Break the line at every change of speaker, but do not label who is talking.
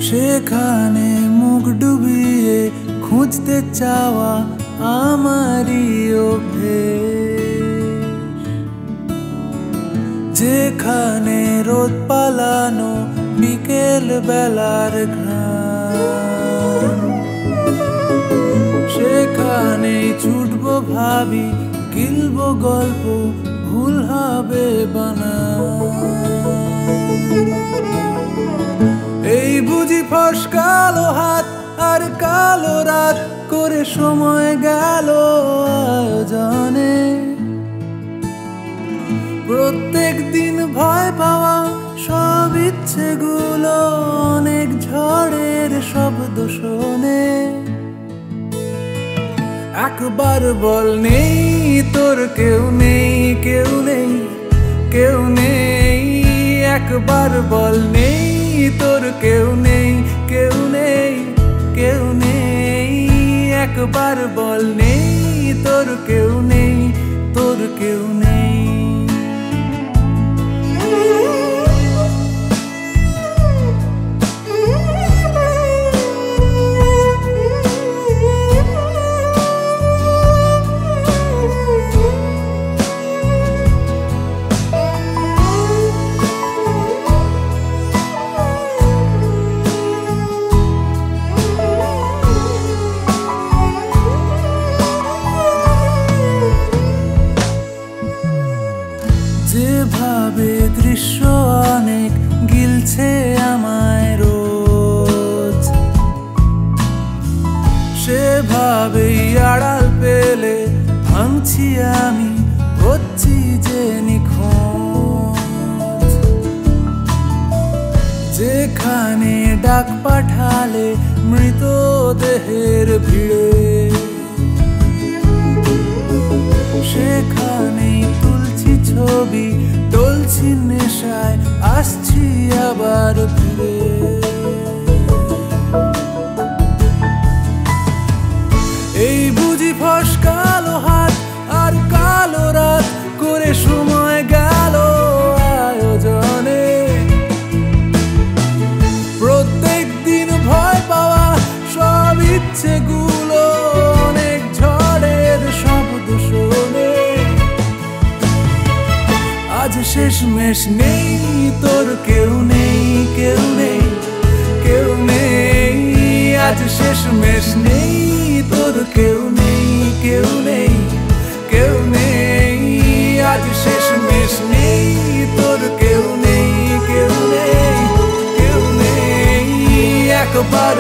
সেখানে মুখ ডুবিয়ে খুঁজতে চাওয়া আমারই অভ্যেস, যেখানে রোদ পালানো বিকেল বেলার ঘ্রাণ, সেখানেই ছুটবো ভাবি, গিলবো গল্প, ভুল হবে বানান। এই বুঝি ফসকালো হাত আর কালো রাত করে সময় গেল আয়োজনে, প্রত্যেক দিন ভয় পাওয়া সব ইচ্ছেগুলো অনেক ঝড়ের শব্দ শোনে। একবার বল নেই তোর কেউ নেই, কেউ নেই, কেউ নেই। একবার বল নেই তোর কেউ নেই, কেউ নেই, কেউ নেই। একবার বল নেই তোর কেউ নেই, তোর কেউ নেই। যেভাবে দৃশ্য অনেক গিলছে আমায় রোজ, সেভাবেই আড়াল পেলে ভাঙছি আমি, হচ্ছি যে নিখোঁজ। যেখানে ডাক পাঠালে মৃতদেহের ভিড়ে, সেখানেই তুলছি ছবি, টলছি নেশায়, আসছি আবার ফিরে। এই বুঝি ফসকালো হাত আর কালো রাত করে সময় গেল আয়োজনে, প্রত্যেক দিন ভয় পাওয়া সব ইচ্ছেগুলো অনেক ঝড়ের শব্দ শোনে। আজ শেষমেশ নেই তোর কেউ নেই, কেউ নেই, কেউ নেই। আজ শেষমেশ নেই তোর কেউ নেই, কেউ নেই, কেউ নেই। আজ শেষমেশ নেই তোর কেউ নেই, কেউ নেই, কেউ নেই। একবার